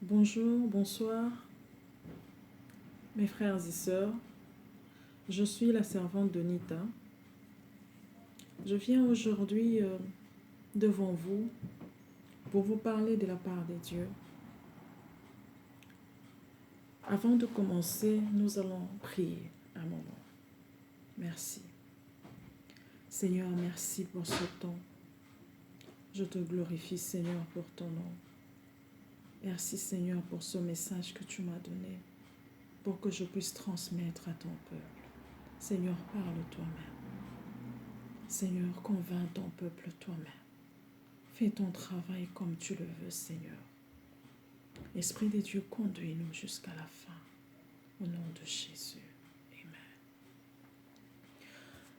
Bonjour, bonsoir, mes frères et sœurs. Je suis la servante de Nita. Je viens aujourd'hui devant vous pour vous parler de la part de Dieu. Avant de commencer, nous allons prier un moment. Merci. Seigneur, merci pour ce temps. Je te glorifie, Seigneur, pour ton nom. Merci, Seigneur, pour ce message que tu m'as donné, pour que je puisse transmettre à ton peuple. Seigneur, parle toi-même. Seigneur, convainc ton peuple toi-même. Fais ton travail comme tu le veux, Seigneur. Esprit de Dieu, conduis-nous jusqu'à la fin. Au nom de Jésus. Amen.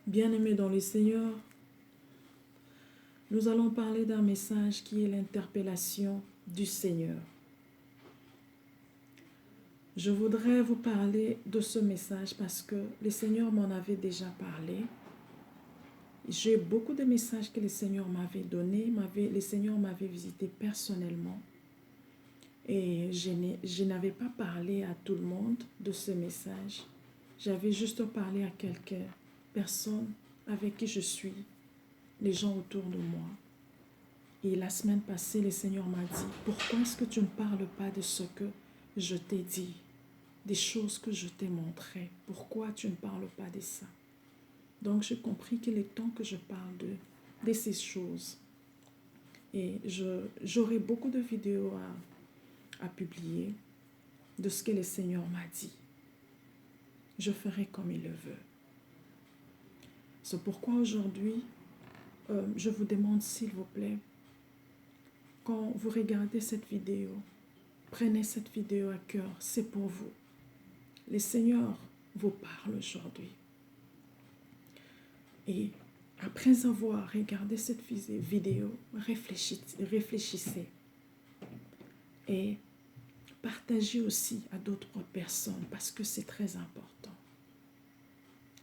Bien-aimés dans le Seigneur, nous allons parler d'un message qui est l'interpellation du Seigneur. Je voudrais vous parler de ce message parce que le Seigneur m'en avait déjà parlé. J'ai beaucoup de messages que le Seigneur m'avait donnés. Le Seigneur m'avait visité personnellement. Et je n'avais pas parlé à tout le monde de ce message. J'avais juste parlé à quelques personnes avec qui je suis, les gens autour de moi. Et la semaine passée, le Seigneur m'a dit, pourquoi est-ce que tu ne parles pas de ce que je t'ai dit, des choses que je t'ai montrées? Pourquoi tu ne parles pas de ça? Donc j'ai compris qu'il est temps que je parle de ces choses. Et j'aurai beaucoup de vidéos à publier de ce que le Seigneur m'a dit. Je ferai comme il le veut. C'est pourquoi aujourd'hui, je vous demande s'il vous plaît, quand vous regardez cette vidéo, prenez cette vidéo à cœur, c'est pour vous. Le Seigneur vous parle aujourd'hui. Et après avoir regardé cette vidéo, réfléchissez et partagez aussi à d'autres personnes parce que c'est très important.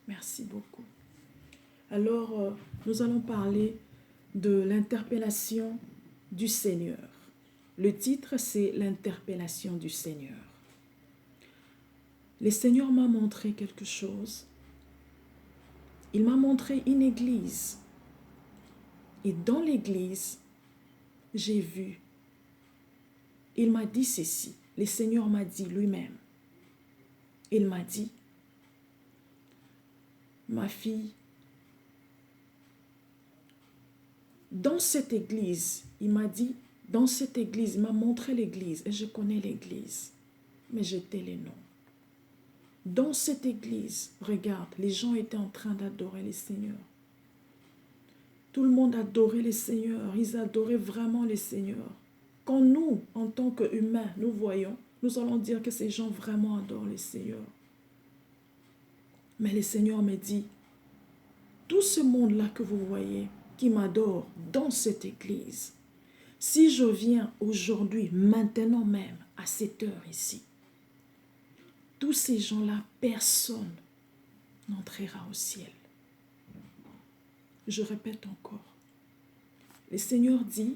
Merci beaucoup. Alors, nous allons parler de l'interpellation du Seigneur. Le titre, c'est l'interpellation du Seigneur. Le Seigneur m'a montré quelque chose. Il m'a montré une église. Et dans l'église, j'ai vu. Il m'a dit ceci. Le Seigneur m'a dit lui-même. Il m'a dit, ma fille, dans cette église, il m'a dit, dans cette église, il m'a montré l'église, et je connais l'église, mais je tais les noms. Dans cette église, regarde, les gens étaient en train d'adorer le Seigneur. Tout le monde adorait le Seigneur, ils adoraient vraiment le Seigneur. Quand nous, en tant qu'humains, nous voyons, nous allons dire que ces gens vraiment adorent le Seigneur. Mais le Seigneur me dit, tout ce monde-là que vous voyez, qui m'adore dans cette église, si je viens aujourd'hui, maintenant même, à cette heure ici, tous ces gens-là, personne n'entrera au ciel. Je répète encore. Le Seigneur dit,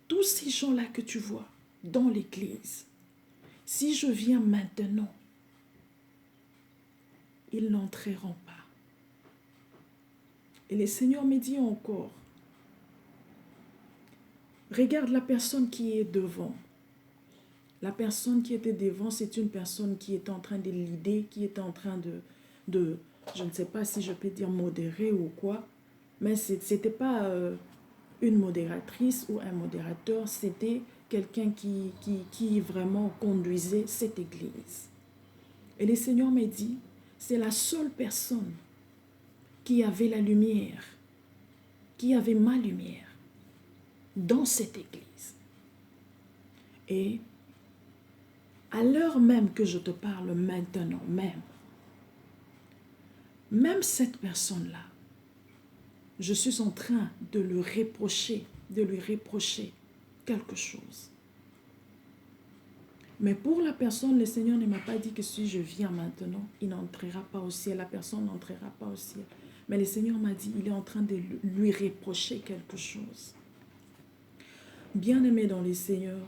tous ces gens-là que tu vois dans l'église, si je viens maintenant, ils n'entreront pas. Et le Seigneur me dit encore, regarde la personne qui est devant. La personne qui était devant, c'est une personne qui est en train de l'idée, qui est en train de, je ne sais pas si je peux dire modérer ou quoi, mais ce n'était pas une modératrice ou un modérateur, c'était quelqu'un qui vraiment conduisait cette église. Et le Seigneur m'a dit, c'est la seule personne qui avait la lumière, qui avait ma lumière dans cette église. Et à l'heure même que je te parle maintenant, même cette personne-là, je suis en train de lui reprocher quelque chose. Mais pour la personne, le Seigneur ne m'a pas dit que si je viens maintenant, il n'entrera pas au ciel, la personne n'entrera pas au ciel. Mais le Seigneur m'a dit, il est en train de lui reprocher quelque chose. Bien-aimé dans le Seigneur,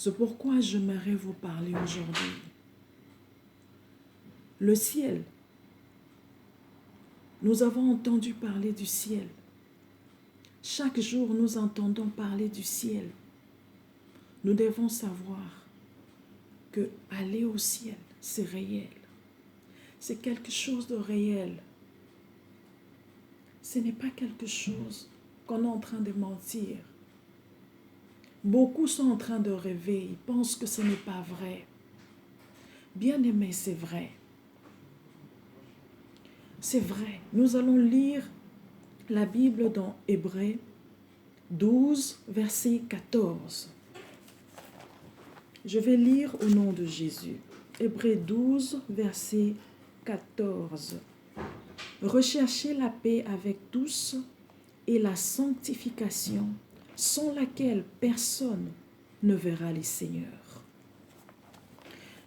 C'est pourquoi j'aimerais vous parler aujourd'hui. Le ciel. Nous avons entendu parler du ciel. Chaque jour, nous entendons parler du ciel. Nous devons savoir que aller au ciel, c'est réel. C'est quelque chose de réel. Ce n'est pas quelque chose qu'on est en train de mentir. Beaucoup sont en train de rêver. Ils pensent que ce n'est pas vrai. Bien-aimé, c'est vrai. C'est vrai. Nous allons lire la Bible dans Hébreux 12, verset 14. Je vais lire au nom de Jésus. Hébreux 12, verset 14. Recherchez la paix avec tous et la sanctification, sans laquelle personne ne verra les Seigneurs.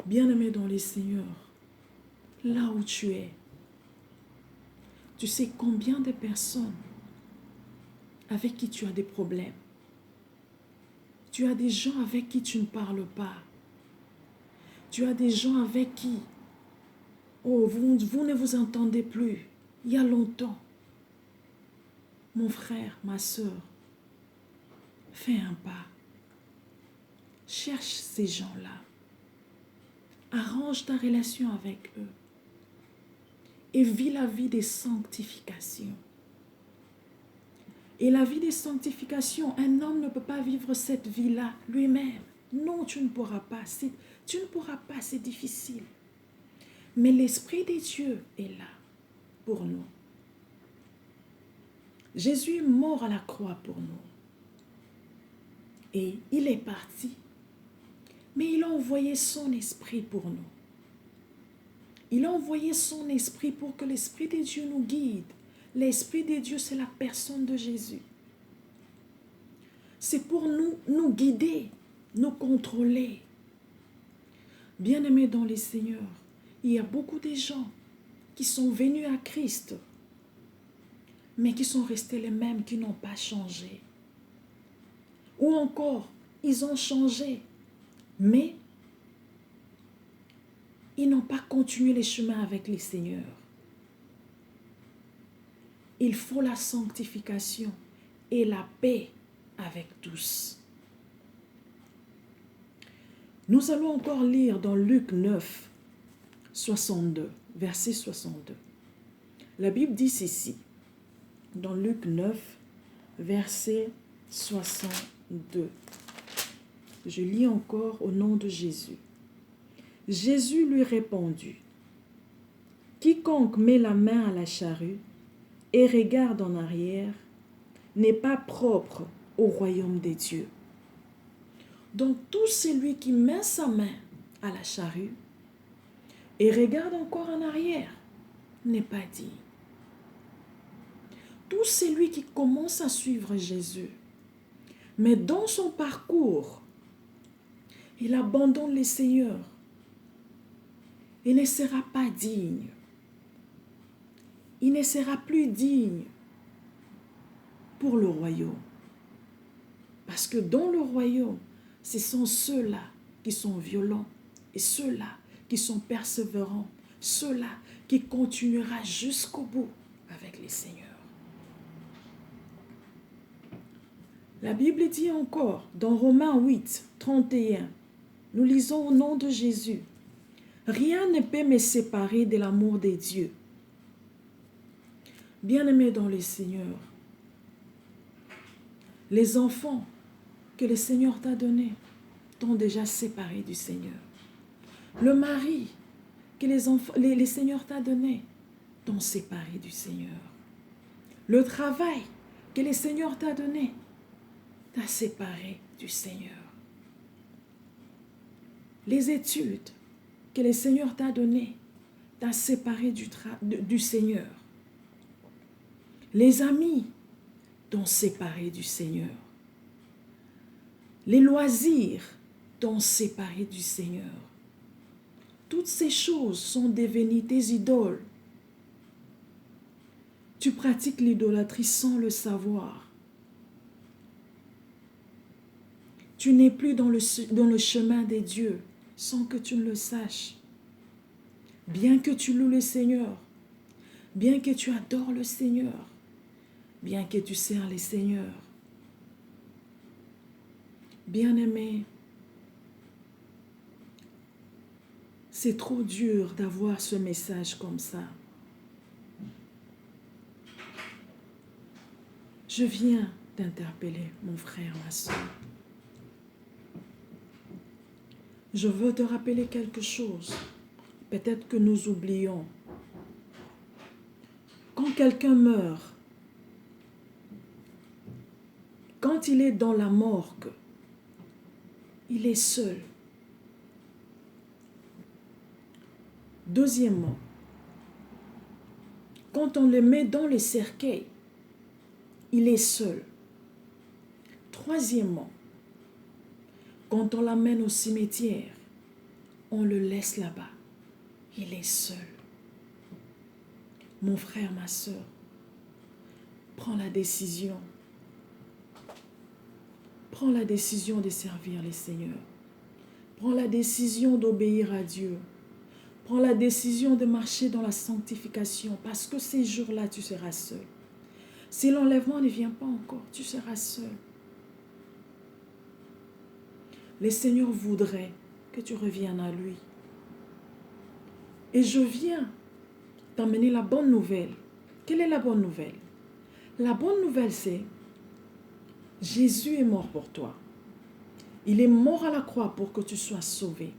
Bien-aimé dans les Seigneurs, là où tu es, tu sais combien de personnes avec qui tu as des problèmes. Tu as des gens avec qui tu ne parles pas. Tu as des gens avec qui, vous ne vous entendez plus. Il y a longtemps. Mon frère, ma soeur, fais un pas. Cherche ces gens-là. Arrange ta relation avec eux. Et vis la vie des sanctifications. Et la vie des sanctifications, un homme ne peut pas vivre cette vie-là lui-même. Non, tu ne pourras pas. Tu ne pourras pas, c'est difficile. Mais l'Esprit de Dieu est là pour nous. Jésus est mort à la croix pour nous. Et il est parti. Mais il a envoyé son esprit pour nous. Il a envoyé son esprit pour que l'Esprit de Dieu nous guide. L'Esprit de Dieu, c'est la personne de Jésus. C'est pour nous guider, nous contrôler. Bien-aimés dans les Seigneurs, il y a beaucoup de gens qui sont venus à Christ, mais qui sont restés les mêmes, qui n'ont pas changé. Ou encore, ils ont changé, mais ils n'ont pas continué les chemins avec les Seigneurs. Il faut la sanctification et la paix avec tous. Nous allons encore lire dans Luc 9, 62, verset 62. La Bible dit ceci, dans Luc 9, verset 62. Je lis encore au nom de Jésus. Jésus lui répondit, « Quiconque met la main à la charrue et regarde en arrière n'est pas propre au royaume des dieux. » Donc tout celui qui met sa main à la charrue et regarde encore en arrière n'est pas digne. Tout celui qui commence à suivre Jésus, mais dans son parcours, il abandonne les seigneurs, il ne sera pas digne. Il ne sera plus digne pour le royaume. Parce que dans le royaume, ce sont ceux-là qui sont violents et ceux-là qui sont persévérants, ceux-là qui continueront jusqu'au bout avec les seigneurs. La Bible dit encore, dans Romains 8, 31, nous lisons au nom de Jésus, « Rien ne peut me séparer de l'amour de Dieu. » Bien-aimés dans le Seigneur, les enfants que le Seigneur t'a donnés t'ont déjà séparé du Seigneur. Le mari que les Seigneurs t'a donné t'ont séparé du Seigneur. Le travail que le Seigneur t'a donné t'a séparé du Seigneur. Les études que le Seigneur t'a données t'a séparé du Seigneur. Les amis t'ont séparé du Seigneur. Les loisirs t'ont séparé du Seigneur. Toutes ces choses sont devenues des idoles. Tu pratiques l'idolâtrie sans le savoir. Tu n'es plus dans le chemin des dieux sans que tu ne le saches. Bien que tu loues le Seigneur, bien que tu adores le Seigneur, bien que tu sers les seigneurs. Bien-aimé, c'est trop dur d'avoir ce message comme ça. Je viens t'interpeller, mon frère, ma soeur. Je veux te rappeler quelque chose. Peut-être que nous oublions. Quand quelqu'un meurt, quand il est dans la morgue, il est seul. Deuxièmement, quand on le met dans le cercueil, il est seul. Troisièmement, quand on l'amène au cimetière, on le laisse là-bas. Il est seul. Mon frère, ma soeur, prends la décision. Prends la décision de servir les seigneurs. Prends la décision d'obéir à Dieu. Prends la décision de marcher dans la sanctification parce que ces jours-là, tu seras seul. Si l'enlèvement ne vient pas encore, tu seras seul. Le Seigneur voudrait que tu reviennes à lui. Et je viens t'emmener la bonne nouvelle. Quelle est la bonne nouvelle? La bonne nouvelle, c'est Jésus est mort pour toi. Il est mort à la croix pour que tu sois sauvé.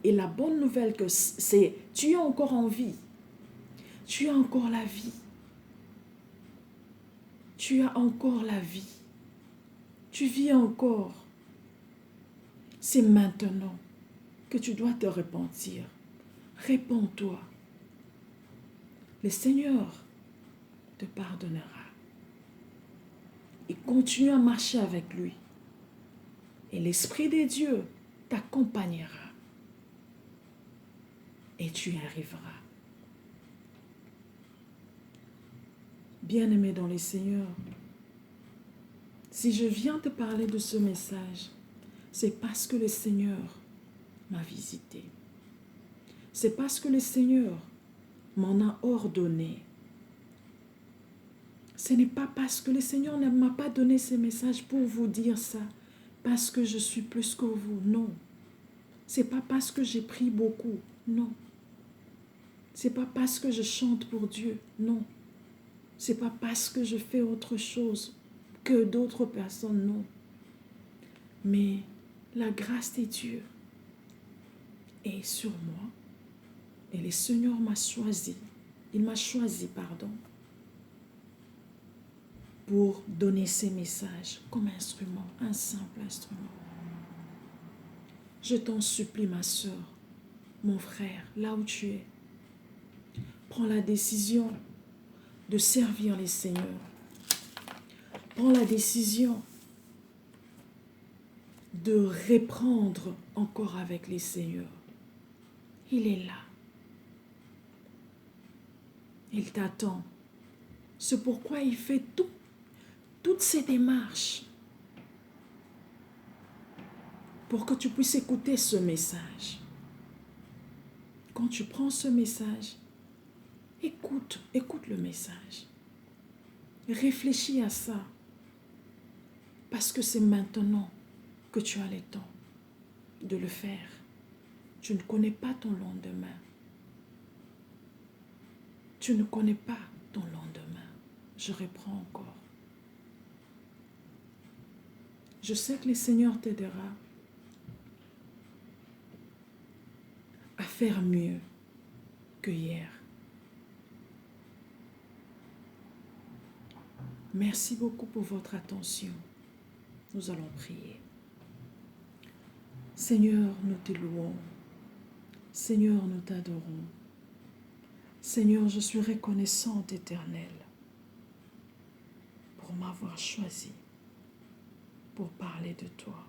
Et la bonne nouvelle, c'est tu es encore en vie. Tu as encore la vie. Tu as encore la vie. Tu vis encore. C'est maintenant que tu dois te repentir. Réponds-toi. Le Seigneur te pardonnera. Et continue à marcher avec lui. Et l'Esprit de Dieu t'accompagnera. Et tu y arriveras. Bien-aimé dans le Seigneur, si je viens te parler de ce message, c'est parce que le Seigneur m'a visité. C'est parce que le Seigneur m'en a ordonné. Ce n'est pas parce que le Seigneur ne m'a pas donné ce message pour vous dire ça, parce que je suis plus que vous. Non. C'est pas parce que j'ai pris beaucoup. Non. C'est pas parce que je chante pour Dieu. Non. C'est pas parce que je fais autre chose que d'autres personnes. Non. Mais la grâce de Dieu est sur moi. Et le Seigneur m'a choisi. Il m'a choisi, pardon, pour donner ces messages comme instrument, un simple instrument. Je t'en supplie, ma soeur, mon frère, là où tu es, prends la décision de servir les seigneurs. Prends la décision de reprendre encore avec les seigneurs. Il est là. Il t'attend. C'est pourquoi il fait toutes ces démarches pour que tu puisses écouter ce message. Quand tu prends ce message, écoute le message. Réfléchis à ça. Parce que c'est maintenant que tu as le temps de le faire. Tu ne connais pas ton lendemain. Tu ne connais pas ton lendemain. Je reprends encore. Je sais que le Seigneur t'aidera à faire mieux que hier. Merci beaucoup pour votre attention. Nous allons prier. Seigneur, nous te louons. Seigneur, nous t'adorons. Seigneur, je suis reconnaissante, Éternel, pour m'avoir choisi, pour parler de toi.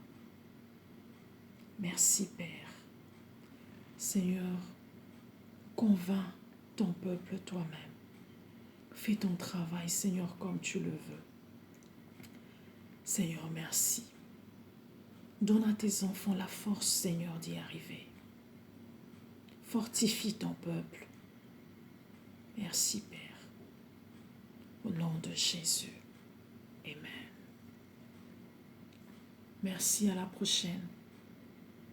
Merci, Père. Seigneur, convainc ton peuple toi-même. Fais ton travail, Seigneur, comme tu le veux. Seigneur, merci. Donne à tes enfants la force, Seigneur, d'y arriver. Fortifie ton peuple. Merci, Père. Au nom de Jésus. Amen. Merci, à la prochaine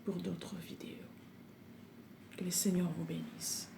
pour d'autres vidéos. Que le Seigneur vous bénisse.